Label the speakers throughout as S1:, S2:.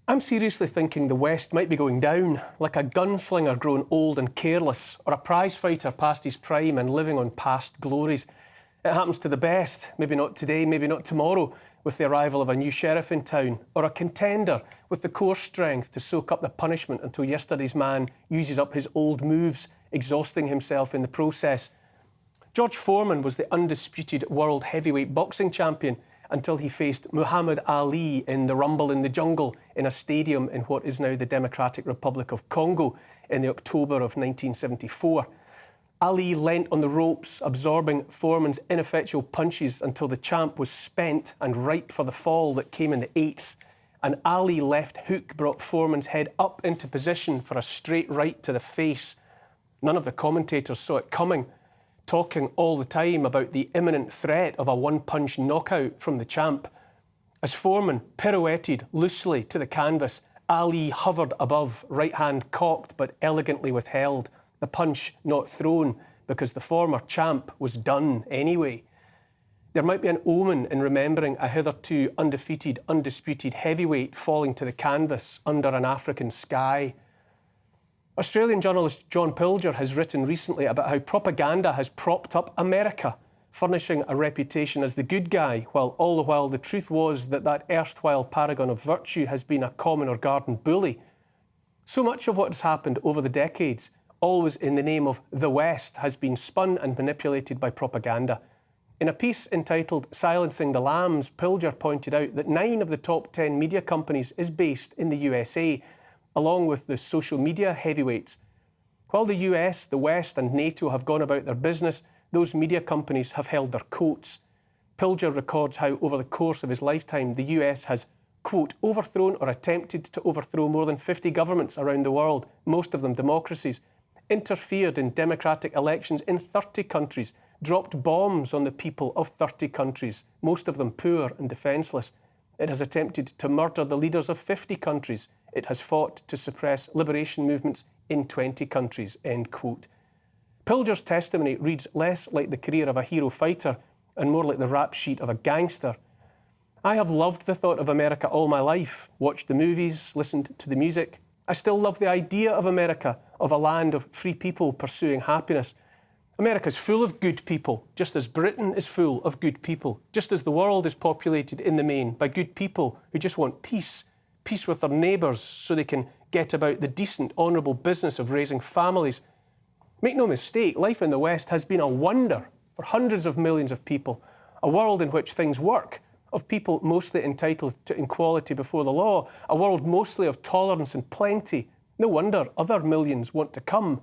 S1: I'm seriously thinking the West might be going down, like a gunslinger grown old and careless, or a prizefighter past his prime and living on past glories. It happens to the best, maybe not today, maybe not tomorrow, with the arrival of a new sheriff in town, or a contender with the core strength to soak up the punishment until yesterday's man uses up his old moves, exhausting himself in the process. George Foreman was the undisputed world heavyweight boxing champion until he faced Muhammad Ali in the Rumble in the Jungle in a stadium in what is now the Democratic Republic of Congo in the October of 1974. Ali leant on the ropes, absorbing Foreman's ineffectual punches until the champ was spent and ripe for the fall that came in the eighth. An Ali left hook brought Foreman's head up into position for a straight right to the face. None of the commentators saw it coming, talking all the time about the imminent threat of a one-punch knockout from the champ. As Foreman pirouetted loosely to the canvas, Ali hovered above, right hand cocked but elegantly withheld, the punch not thrown because the former champ was done anyway. There might be an omen in remembering a hitherto undefeated, undisputed heavyweight falling to the canvas under an African sky. Australian journalist John Pilger has written recently about how propaganda has propped up America, furnishing a reputation as the good guy, while all the while the truth was that that erstwhile paragon of virtue has been a common or garden bully. So much of what has happened over the decades, always in the name of the West, has been spun and manipulated by propaganda. In a piece entitled Silencing the Lambs, Pilger pointed out that 9 of the top 10 media companies is based in the USA, along with the social media heavyweights. While the US, the West and NATO have gone about their business, those media companies have held their coats. Pilger records how over the course of his lifetime the US has, quote, overthrown or attempted to overthrow more than 50 governments around the world, most of them democracies, interfered in democratic elections in 30 countries, dropped bombs on the people of 30 countries, most of them poor and defenceless. It has attempted to murder the leaders of 50 countries. It has fought to suppress liberation movements in 20 countries, end quote. Pilger's testimony reads less like the career of a hero fighter and more like the rap sheet of a gangster. I have loved the thought of America all my life, watched the movies, listened to the music. I still love the idea of America, of a land of free people pursuing happiness. America's full of good people, just as Britain is full of good people, just as the world is populated in the main by good people who just want peace with their neighbours so they can get about the decent, honourable business of raising families. Make no mistake, life in the West has been a wonder for hundreds of millions of people, a world in which things work, of people mostly entitled to equality before the law, a world mostly of tolerance and plenty. No wonder other millions want to come.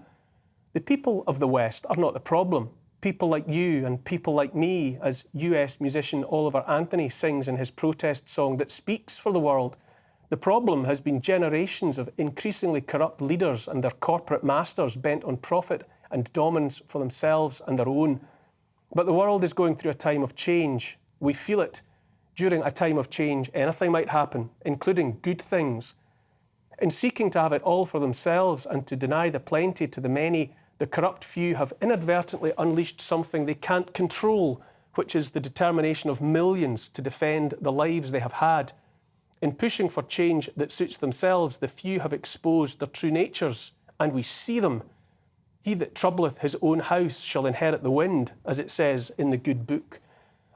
S1: The people of the West are not the problem. People like you and people like me, as US musician Oliver Anthony sings in his protest song that speaks for the world. The problem has been generations of increasingly corrupt leaders and their corporate masters bent on profit and dominance for themselves and their own. But the world is going through a time of change. We feel it. During a time of change, anything might happen, including good things. In seeking to have it all for themselves and to deny the plenty to the many, the corrupt few have inadvertently unleashed something they can't control, which is the determination of millions to defend the lives they have had. In pushing for change that suits themselves, the few have exposed their true natures, and we see them. He that troubleth his own house shall inherit the wind, as it says in the good book.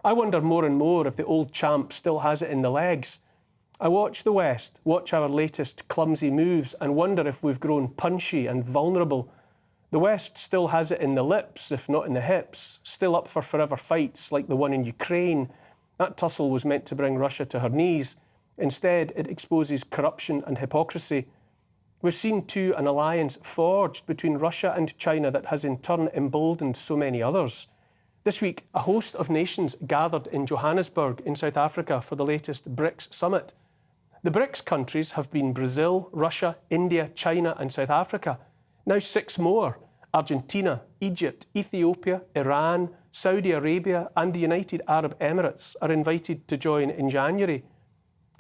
S1: I wonder more and more if the old champ still has it in the legs. I watch the West, watch our latest clumsy moves, and wonder if we've grown punchy and vulnerable. The West still has it in the lips, if not in the hips, still up for forever fights like the one in Ukraine. That tussle was meant to bring Russia to her knees. Instead, it exposes corruption and hypocrisy. We've seen, too, an alliance forged between Russia and China that has in turn emboldened so many others. This week, a host of nations gathered in Johannesburg in South Africa for the latest BRICS summit. The BRICS countries have been Brazil, Russia, India, China and South Africa. Now 6 more, Argentina, Egypt, Ethiopia, Iran, Saudi Arabia and the United Arab Emirates are invited to join in January.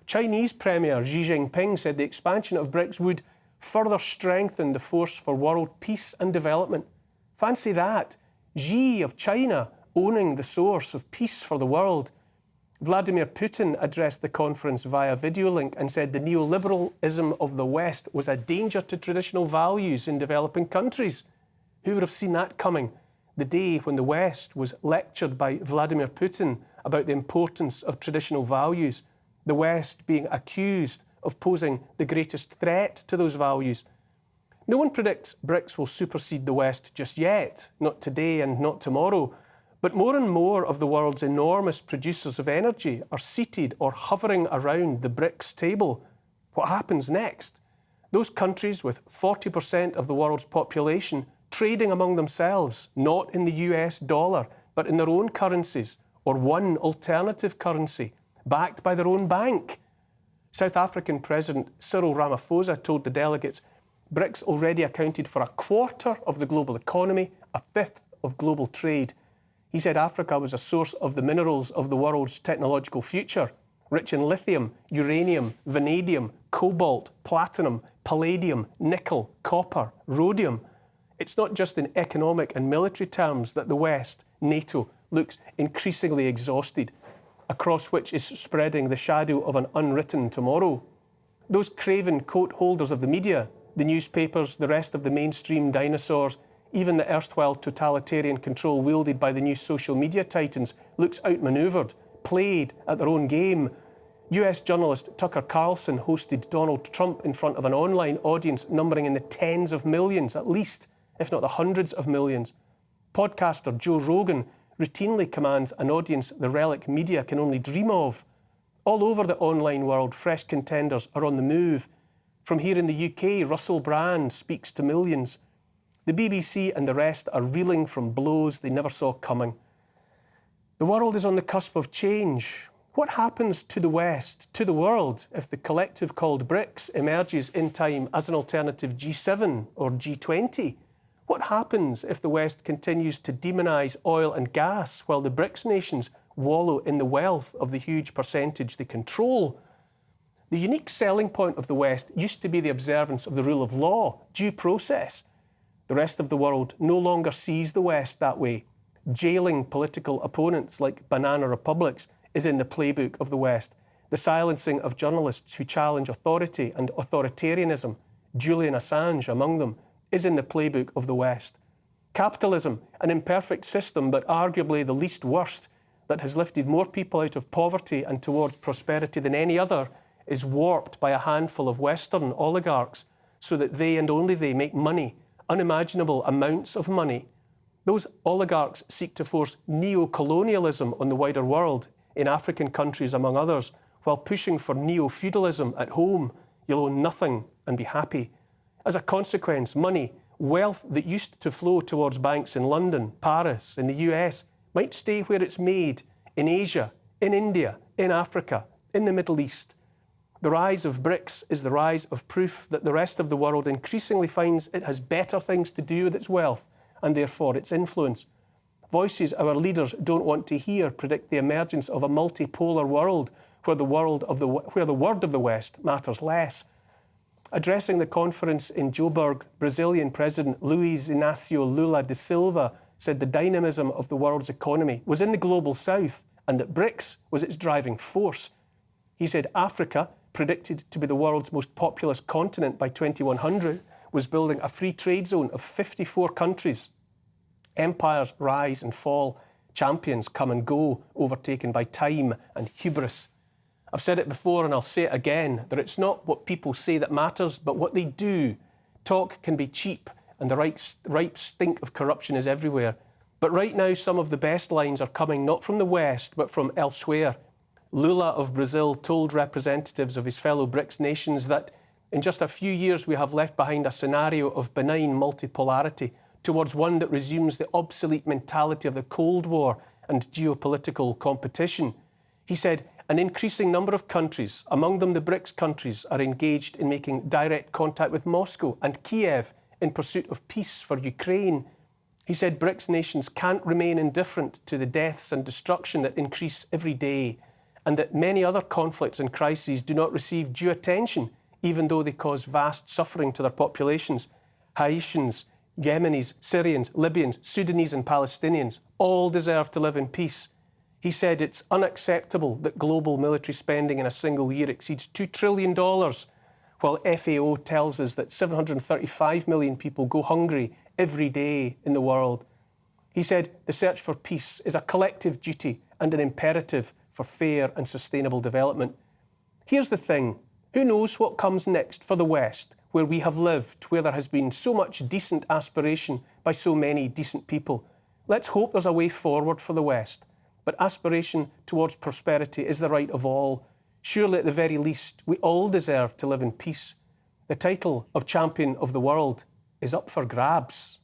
S1: Chinese Premier Xi Jinping said the expansion of BRICS would further strengthen the force for world peace and development. Fancy that, Xi of China owning the source of peace for the world. Vladimir Putin addressed the conference via video link and said the neoliberalism of the West was a danger to traditional values in developing countries. Who would have seen that coming? The day when the West was lectured by Vladimir Putin about the importance of traditional values, the West being accused of posing the greatest threat to those values. No one predicts BRICS will supersede the West just yet, not today and not tomorrow, but more and more of the world's enormous producers of energy are seated or hovering around the BRICS table. What happens next? Those countries with 40% of the world's population trading among themselves, not in the US dollar, but in their own currencies, or one alternative currency, backed by their own bank. South African President Cyril Ramaphosa told the delegates BRICS already accounted for a quarter of the global economy, a fifth of global trade. He said Africa was a source of the minerals of the world's technological future, rich in lithium, uranium, vanadium, cobalt, platinum, palladium, nickel, copper, rhodium. It's not just in economic and military terms that the West, NATO, looks increasingly exhausted, across which is spreading the shadow of an unwritten tomorrow. Those craven coat holders of the media, the newspapers, the rest of the mainstream dinosaurs, even the erstwhile totalitarian control wielded by the new social media titans, looks outmanoeuvred, played at their own game. US journalist Tucker Carlson hosted Donald Trump in front of an online audience numbering in the tens of millions at least, if not the hundreds of millions. Podcaster Joe Rogan routinely commands an audience the relic media can only dream of. All over the online world, fresh contenders are on the move. From here in the UK, Russell Brand speaks to millions. The BBC and the rest are reeling from blows they never saw coming. The world is on the cusp of change. What happens to the West, to the world, if the collective called BRICS emerges in time as an alternative G7 or G20? What happens if the West continues to demonise oil and gas while the BRICS nations wallow in the wealth of the huge percentage they control? The unique selling point of the West used to be the observance of the rule of law, due process. The rest of the world no longer sees the West that way. Jailing political opponents like banana republics is in the playbook of the West. The silencing of journalists who challenge authority and authoritarianism, Julian Assange among them, is in the playbook of the West. Capitalism, an imperfect system but arguably the least worst, that has lifted more people out of poverty and towards prosperity than any other, is warped by a handful of Western oligarchs so that they and only they make money, unimaginable amounts of money. Those oligarchs seek to force neo-colonialism on the wider world, in African countries among others, while pushing for neo-feudalism at home. You'll own nothing and be happy. As a consequence, money, wealth that used to flow towards banks in London, Paris, in the US, might stay where it's made, in Asia, in India, in Africa, in the Middle East. The rise of BRICS is the rise of proof that the rest of the world increasingly finds it has better things to do with its wealth and therefore its influence. Voices our leaders don't want to hear predict the emergence of a multipolar world where the word of the West matters less. Addressing the conference in Joburg, Brazilian President Luiz Inácio Lula da Silva said the dynamism of the world's economy was in the global south and that BRICS was its driving force. He said Africa, predicted to be the world's most populous continent by 2100, was building a free trade zone of 54 countries. Empires rise and fall, champions come and go, overtaken by time and hubris. I've said it before and I'll say it again, that it's not what people say that matters, but what they do. Talk can be cheap and the ripe stink of corruption is everywhere. But right now, some of the best lines are coming not from the West, but from elsewhere. Lula of Brazil told representatives of his fellow BRICS nations that in just a few years we have left behind a scenario of benign multipolarity towards one that resumes the obsolete mentality of the Cold War and geopolitical competition. He said, an increasing number of countries, among them the BRICS countries, are engaged in making direct contact with Moscow and Kiev in pursuit of peace for Ukraine. He said BRICS nations can't remain indifferent to the deaths and destruction that increase every day, and that many other conflicts and crises do not receive due attention, even though they cause vast suffering to their populations. Haitians, Yemenis, Syrians, Libyans, Sudanese and Palestinians all deserve to live in peace. He said it's unacceptable that global military spending in a single year exceeds $2 trillion, while FAO tells us that 735 million people go hungry every day in the world. He said the search for peace is a collective duty and an imperative for fair and sustainable development. Here's the thing, who knows what comes next for the West, where we have lived, where there has been so much decent aspiration by so many decent people. Let's hope there's a way forward for the West. But aspiration towards prosperity is the right of all. Surely at the very least, we all deserve to live in peace. The title of champion of the world is up for grabs.